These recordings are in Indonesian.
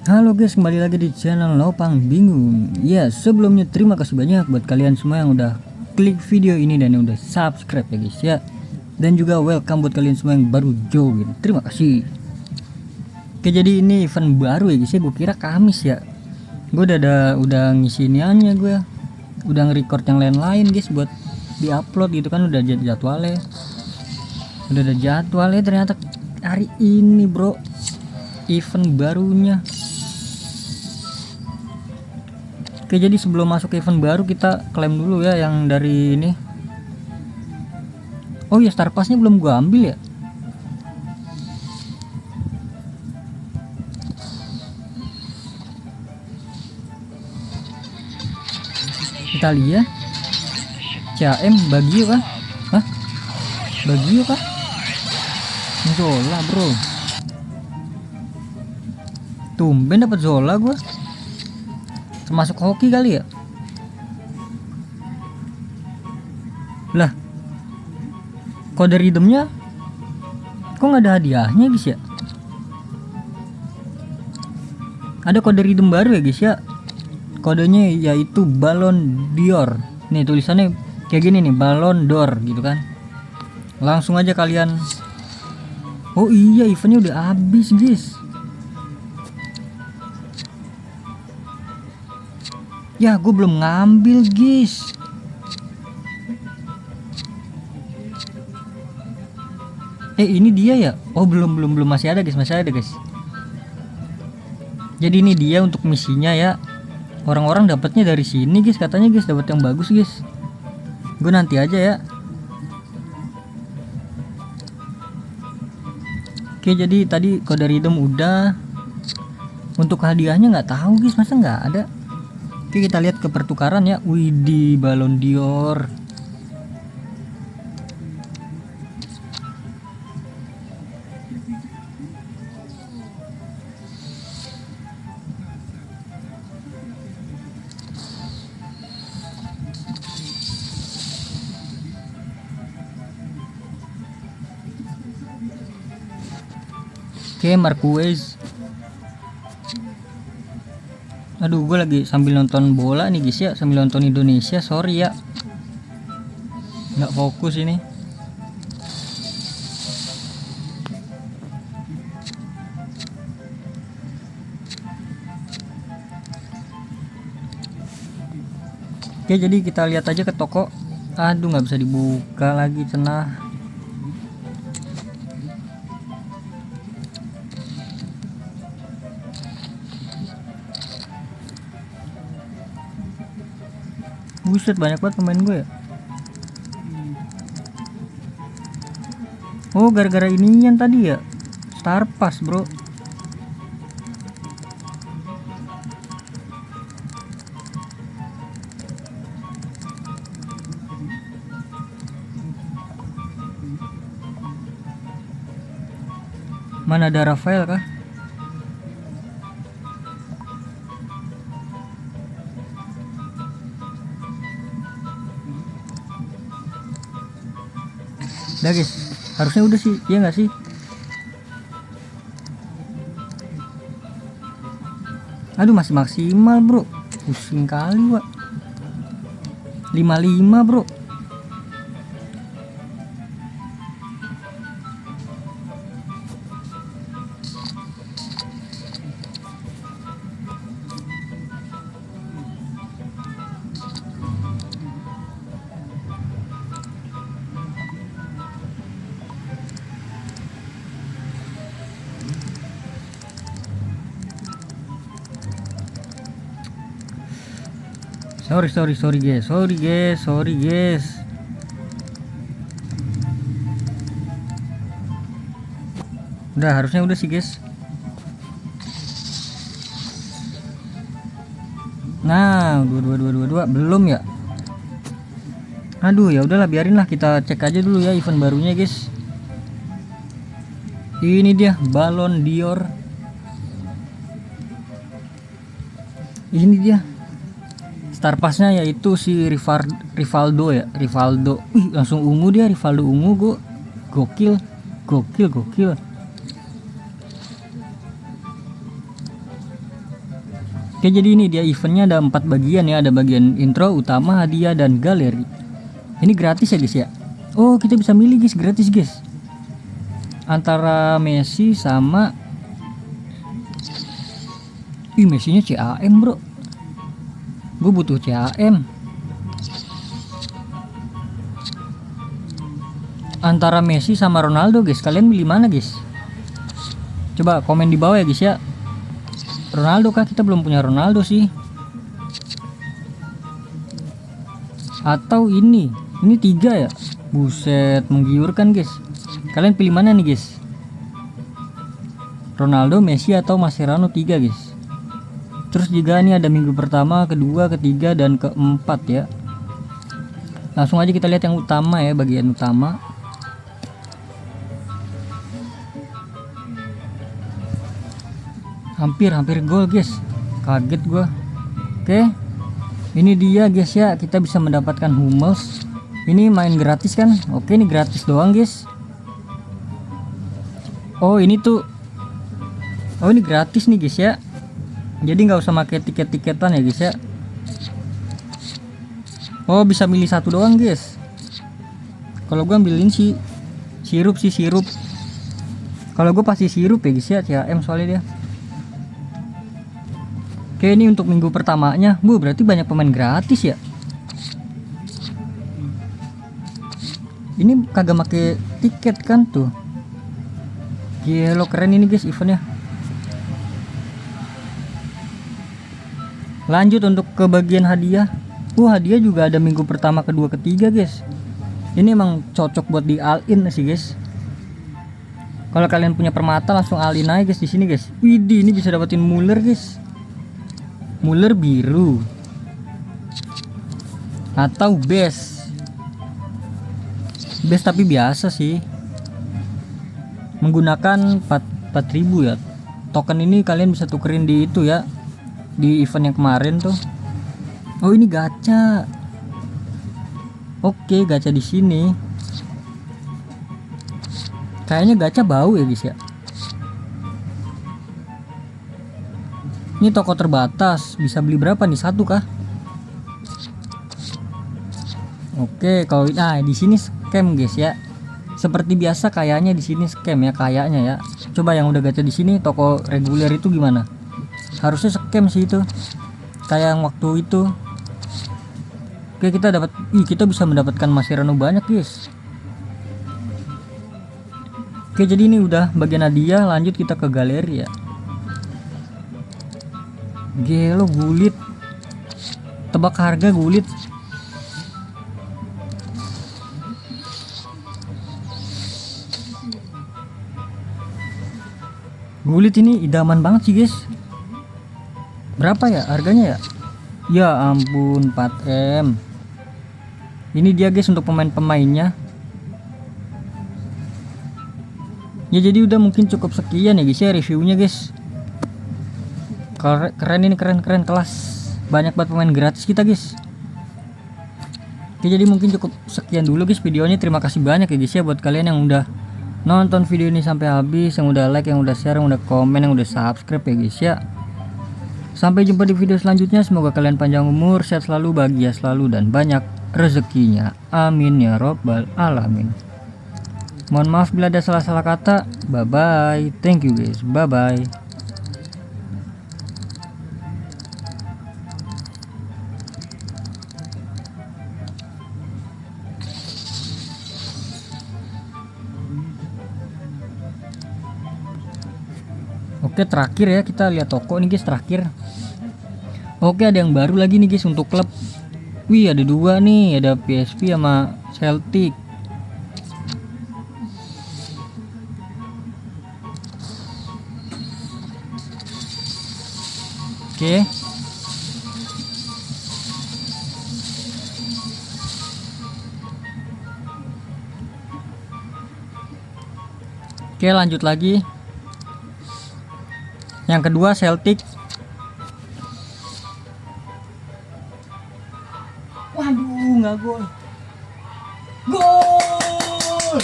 Halo guys, kembali lagi di channel Nopang Bingung. Ya, sebelumnya terima kasih banyak buat kalian semua yang udah klik video ini dan yang udah subscribe ya guys ya. Dan juga welcome buat kalian semua yang baru join. Terima kasih. Oke, jadi ini event baru ya guys ya. Gue kira Kamis ya. Gue udah ngisi iniannya gue. Udah nge-record yang lain-lain guys buat di-upload gitu kan, udah jadwalnya. Udah ada jadwalnya, ternyata hari ini, bro. Event barunya. Oke, jadi sebelum masuk ke event baru kita klaim dulu ya yang dari ini. Oh ya, star passnya belum gua ambil ya. Kita lihat CAM Bagio kah? Hah? Bagio kah? Zola bro. Tumben dapat Zola gua. Termasuk hoki kali ya. Lah, kode redeemnya kok nggak ada hadiahnya guys ya? Ada kode redeem baru ya guys ya. Kodenya yaitu Ballon d'Or. Nih tulisannya kayak gini nih, Ballon d'Or gitu kan. Langsung aja kalian. Oh iya, eventnya udah habis guys. Ya, gue belum ngambil guys. Ini dia ya? Oh belum masih ada guys. Jadi ini dia untuk misinya ya. Orang-orang dapatnya dari sini guys, katanya guys, dapat yang bagus guys. Gue nanti aja ya. Oke, jadi tadi kode redeem udah. Untuk hadiahnya nggak tahu guys, masa nggak ada. Oke, kita lihat ke pertukaran ya. Widih, Ballon d'Or. Oke, Marquez. Aduh, gue lagi sambil nonton bola nih guys ya, sambil nonton Indonesia, sorry ya, nggak fokus ini. Oke, jadi kita lihat aja ke toko. Aduh, nggak bisa dibuka lagi, cenah. Buset, banyak banget pemain gue ya. Oh, gara-gara ini yang tadi ya, star pass bro. Mana ada Rafael kah? Udah guys, harusnya udah sih, ya nggak sih? Aduh, masih maksimal bro, pusing kali wak. 55 bro. Sorry guys. Udah, harusnya udah sih guys. Nah, 22 belum ya? Aduh, ya udahlah, biarin lah, kita cek aja dulu ya event barunya guys. Ini dia Ballon d'Or. Ini dia star passnya yaitu si Rivaldo ya, Rivaldo. Langsung ungu dia, Rivaldo ungu. Gokil. Oke, jadi ini dia eventnya ada 4 bagian ya. Ada bagian intro, utama, hadiah, dan galeri. Ini gratis ya guys ya. Oh, kita bisa milih guys, gratis guys, antara Messi sama Messinya CAM bro. Gue butuh CAM. Antara Messi sama Ronaldo guys, kalian milih mana guys? Coba komen di bawah ya guys ya. Ronaldo kah? Kita belum punya Ronaldo sih. Atau ini 3 ya. Buset, menggiurkan guys. Kalian pilih mana nih guys? Ronaldo, Messi, atau Mascherano 3 guys. Terus juga nih ada minggu pertama, kedua, ketiga, dan keempat ya. Langsung aja kita lihat yang utama ya, bagian utama. Hampir gol guys, kaget gua. Oke, ini dia guys ya, kita bisa mendapatkan Hummels. Ini main gratis kan? Oke, ini gratis doang guys. Oh ini tuh, oh ini gratis nih guys ya, jadi nggak usah pakai tiket-tiketan ya guys ya. Oh bisa milih satu doang guys. Kalau gua ambilin sih sirup. Kalau gue pasti sirup ya guys ya, CAM soalnya dia. Oke, ini untuk minggu pertamanya. Berarti banyak pemain gratis ya. Ini kagak make tiket kan tuh. Gila keren ini guys eventnya. Lanjut untuk ke bagian hadiah. Hadiah juga ada minggu pertama, kedua, ketiga guys. Ini emang cocok buat di all in sih guys. Kalau kalian punya permata langsung all in aja guys di sini guys. Widih, ini bisa dapetin Muller guys. Muller biru atau base tapi biasa sih, menggunakan 4.000 ya. Token ini kalian bisa tukerin di itu ya, di event yang kemarin tuh. Oh ini gacha. Oke, gacha di sini. Kayaknya gacha bau ya guys ya. Ini toko terbatas, bisa beli berapa nih? 1 kah? Oke, kalau di sini scam guys ya. Seperti biasa kayaknya di sini scam ya, kayaknya ya. Coba yang udah gacha di sini toko reguler itu gimana? Harusnya scam sih itu. Kayak yang waktu itu. Oke, kita bisa mendapatkan Mascherano banyak guys. Oke, jadi ini udah bagian hadiah, lanjut kita ke galeri ya. Gelo gulit. Tebak harga gulit. Gulit ini idaman banget sih guys. Berapa ya harganya ya? Ya ampun, 4M. Ini dia guys untuk pemain-pemainnya. Ya jadi udah mungkin cukup sekian ya guys ya reviewnya guys. Keren ini, keren kelas. Banyak banget pemain gratis kita guys. Oke, jadi mungkin cukup sekian dulu guys videonya. Terima kasih banyak ya guys ya buat kalian yang udah nonton video ini sampai habis, yang udah like, yang udah share, yang udah komen, yang udah subscribe ya guys ya. Sampai jumpa di video selanjutnya. Semoga kalian panjang umur, sehat selalu, bahagia selalu, dan banyak rezekinya. Amin ya robbal alamin. Mohon maaf bila ada salah-salah kata. Bye bye. Thank you guys. Bye bye. Oke, terakhir ya kita lihat toko nih guys, terakhir. Oke, ada yang baru lagi nih guys untuk klub. Wih, ada 2 nih, ada PSV sama Celtic. Oke. Oke, lanjut lagi. Yang kedua Celtic. Waduh, nggak gol. Gol.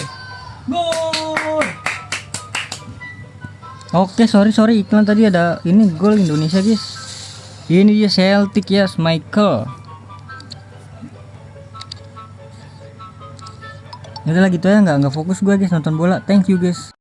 Oke, sorry iklan tadi ada ini gol Indonesia guys. Ini dia Celtic ya, Michael. Udah lah gitu ya, nggak fokus gue guys nonton bola. Thank you guys.